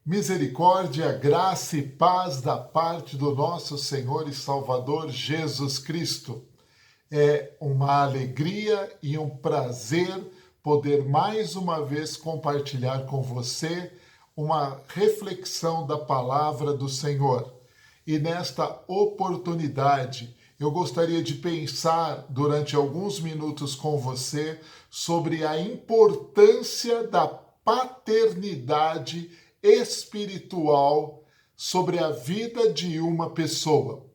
Misericórdia, graça e paz da parte do nosso Senhor e Salvador Jesus Cristo. É uma alegria e um prazer poder mais uma vez compartilhar com você uma reflexão da palavra do Senhor. E nesta oportunidade, eu gostaria de pensar durante alguns minutos com você sobre a importância da paternidade espiritual sobre a vida de uma pessoa.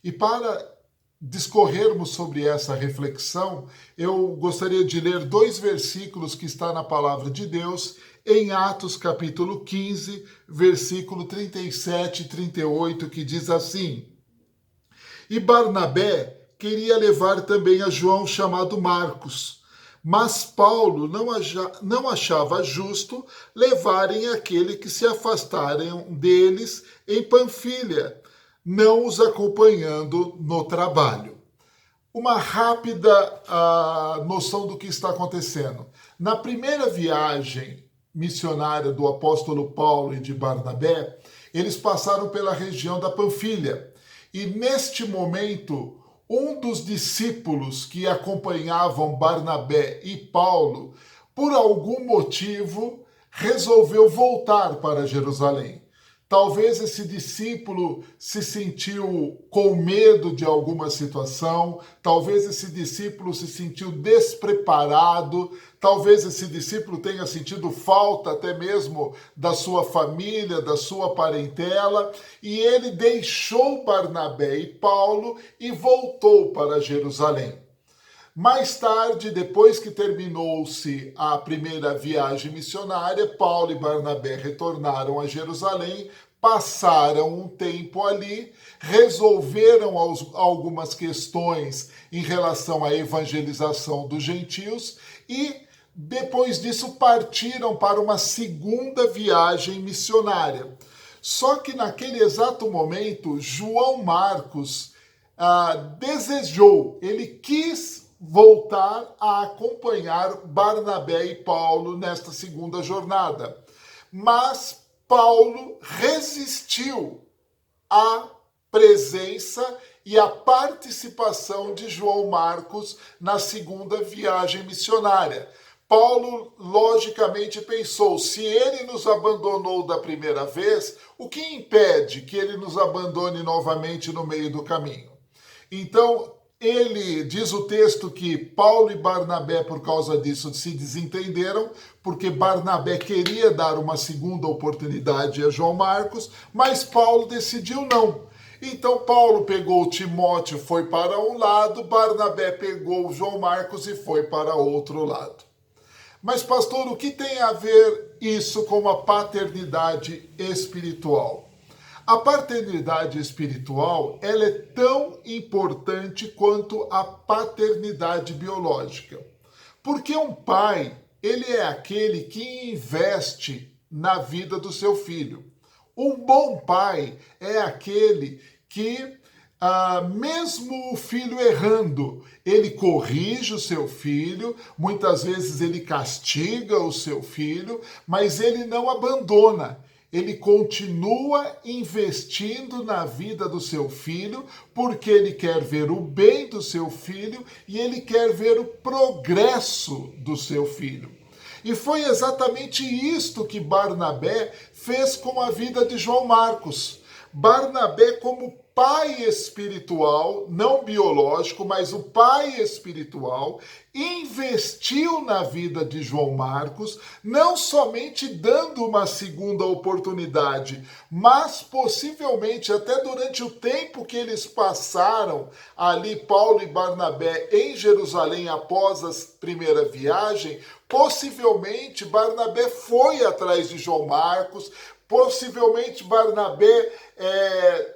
E para discorrermos sobre essa reflexão, eu gostaria de ler dois versículos que está na palavra de Deus, em Atos capítulo 15, versículo 37 e 38, que diz assim: E Barnabé queria levar também a João chamado Marcos, mas Paulo não achava justo levarem aquele que se afastaram deles em Panfilha, não os acompanhando no trabalho. Uma rápida noção do que está acontecendo. Na primeira viagem missionária do apóstolo Paulo e de Barnabé, eles passaram pela região da Panfilha. E neste momento, um dos discípulos que acompanhavam Barnabé e Paulo, por algum motivo, resolveu voltar para Jerusalém. Talvez esse discípulo se sentiu com medo de alguma situação, talvez esse discípulo se sentiu despreparado, talvez esse discípulo tenha sentido falta até mesmo da sua família, da sua parentela, e ele deixou Barnabé e Paulo e voltou para Jerusalém. Mais tarde, depois que terminou-se a primeira viagem missionária, Paulo e Barnabé retornaram a Jerusalém, passaram um tempo ali, resolveram algumas questões em relação à evangelização dos gentios e, depois disso, partiram para uma segunda viagem missionária. Só que naquele exato momento, João Marcos desejou, ele quis voltar a acompanhar Barnabé e Paulo nesta segunda jornada. Mas Paulo resistiu à presença e à participação de João Marcos na segunda viagem missionária. Paulo, logicamente, pensou, se ele nos abandonou da primeira vez, o que impede que ele nos abandone novamente no meio do caminho? Então, ele diz o texto que Paulo e Barnabé, por causa disso, se desentenderam, porque Barnabé queria dar uma segunda oportunidade a João Marcos, mas Paulo decidiu não. Então Paulo pegou Timóteo, foi para um lado, Barnabé pegou João Marcos e foi para outro lado. Mas, pastor, o que tem a ver isso com a paternidade espiritual? A paternidade espiritual, ela é tão importante quanto a paternidade biológica. Porque um pai, ele é aquele que investe na vida do seu filho. Um bom pai é aquele que, mesmo o filho errando, ele corrige o seu filho, muitas vezes ele castiga o seu filho, mas ele não abandona. Ele continua investindo na vida do seu filho, porque ele quer ver o bem do seu filho e ele quer ver o progresso do seu filho. E foi exatamente isto que Barnabé fez com a vida de João Marcos. Barnabé, como pai espiritual, não biológico, mas o pai espiritual, investiu na vida de João Marcos, não somente dando uma segunda oportunidade, mas possivelmente até durante o tempo que eles passaram ali, Paulo e Barnabé, em Jerusalém após a primeira viagem, possivelmente Barnabé foi atrás de João Marcos, possivelmente Barnabé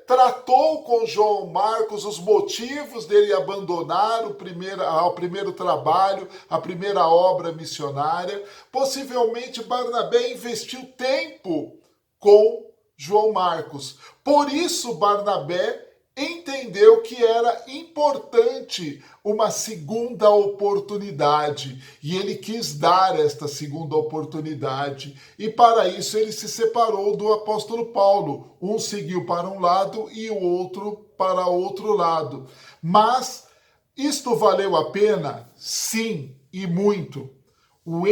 tratou com João Marcos os motivos dele abandonar o primeiro trabalho, a primeira obra missionária. Possivelmente Barnabé investiu tempo com João Marcos. Por isso Barnabé entendeu que era importante uma segunda oportunidade e ele quis dar esta segunda oportunidade e para isso ele se separou do apóstolo Paulo. Um seguiu para um lado e o outro para outro lado. Mas isto valeu a pena? Sim, e muito. O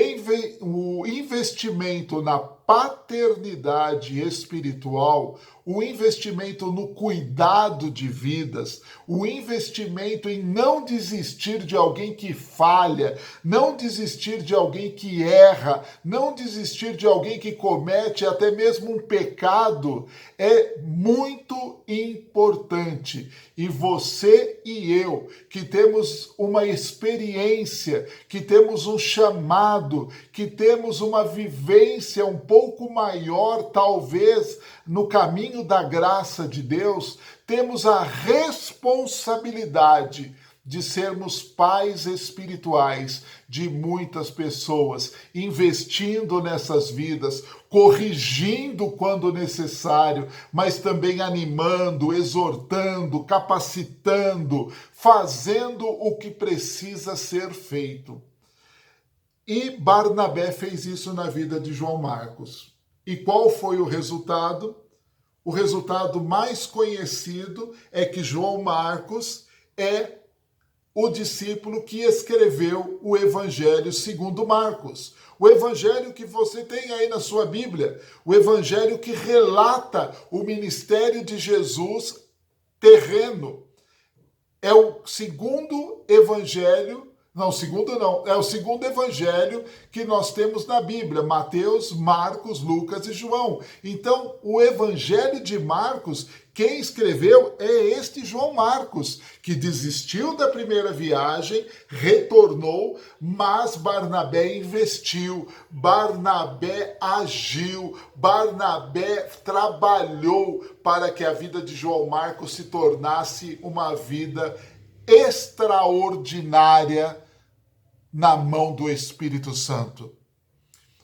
investimento na paternidade espiritual, o investimento no cuidado de vidas, o investimento em não desistir de alguém que falha, não desistir de alguém que erra, não desistir de alguém que comete até mesmo um pecado, é muito importante. E você e eu, que temos uma experiência, que temos um chamado, que temos uma vivência um pouco maior, talvez, no caminho da graça de Deus, temos a responsabilidade de sermos pais espirituais de muitas pessoas, investindo nessas vidas, corrigindo quando necessário, mas também animando, exortando, capacitando, fazendo o que precisa ser feito. E Barnabé fez isso na vida de João Marcos. E qual foi o resultado? O resultado mais conhecido é que João Marcos é o discípulo que escreveu o Evangelho segundo Marcos. O Evangelho que você tem aí na sua Bíblia. O Evangelho que relata o ministério de Jesus terreno. É o segundo Evangelho. Não, segundo não. É o segundo evangelho que nós temos na Bíblia. Mateus, Marcos, Lucas e João. Então, o evangelho de Marcos, quem escreveu é este João Marcos, que desistiu da primeira viagem, retornou, mas Barnabé investiu, Barnabé agiu, Barnabé trabalhou para que a vida de João Marcos se tornasse uma vida extraordinária na mão do Espírito Santo.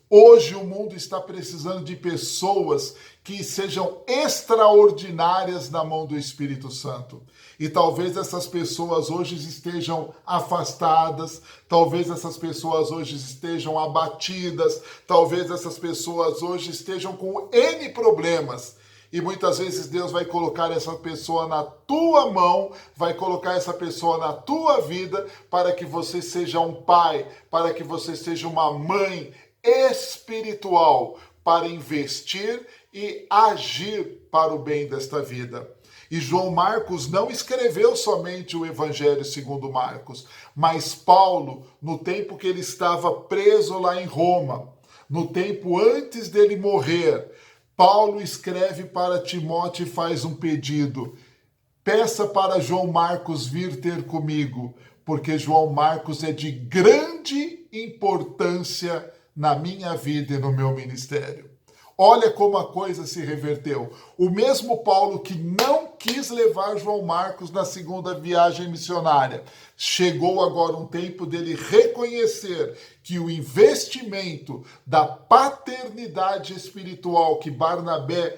Hoje o mundo está precisando de pessoas que sejam extraordinárias na mão do Espírito Santo. E talvez essas pessoas hoje estejam afastadas, talvez essas pessoas hoje estejam abatidas, talvez essas pessoas hoje estejam com N problemas. E muitas vezes Deus vai colocar essa pessoa na tua mão, vai colocar essa pessoa na tua vida para que você seja um pai, para que você seja uma mãe espiritual, para investir e agir para o bem desta vida. E João Marcos não escreveu somente o Evangelho segundo Marcos, mas Paulo, no tempo que ele estava preso lá em Roma, no tempo antes dele morrer, Paulo escreve para Timóteo e faz um pedido. Peça para João Marcos vir ter comigo, porque João Marcos é de grande importância na minha vida e no meu ministério. Olha como a coisa se reverteu. O mesmo Paulo que não quis levar João Marcos na segunda viagem missionária, chegou agora um tempo dele reconhecer que o investimento da paternidade espiritual que Barnabé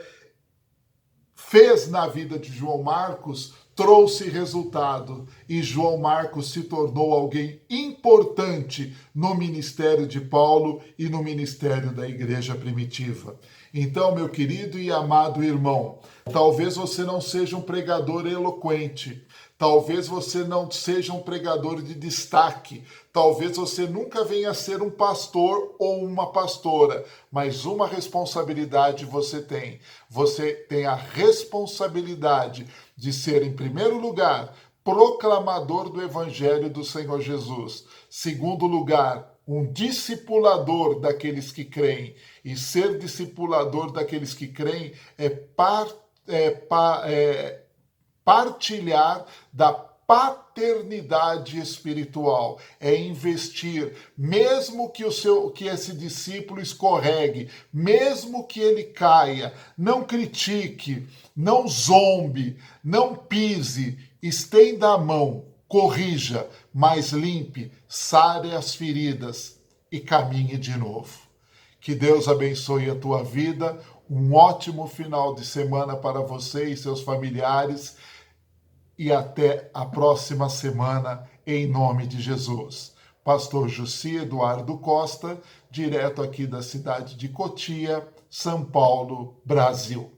fez na vida de João Marcos trouxe resultado e João Marcos se tornou alguém importante no ministério de Paulo e no ministério da igreja primitiva. Então, meu querido e amado irmão, talvez você não seja um pregador eloquente, talvez você não seja um pregador de destaque, talvez você nunca venha a ser um pastor ou uma pastora, mas uma responsabilidade você tem. Você tem a responsabilidade de ser, em primeiro lugar, proclamador do Evangelho do Senhor Jesus. Segundo lugar, um discipulador daqueles que creem. E ser discipulador daqueles que creem é partilhar da paternidade espiritual, é investir, mesmo que esse discípulo escorregue, mesmo que ele caia, não critique, não zombe, não pise, estenda a mão, corrija, mas limpe, sare as feridas e caminhe de novo. Que Deus abençoe a tua vida, um ótimo final de semana para você e seus familiares. e até a próxima semana, em nome de Jesus. Pastor Jussi Eduardo Costa, direto aqui da cidade de Cotia, São Paulo, Brasil.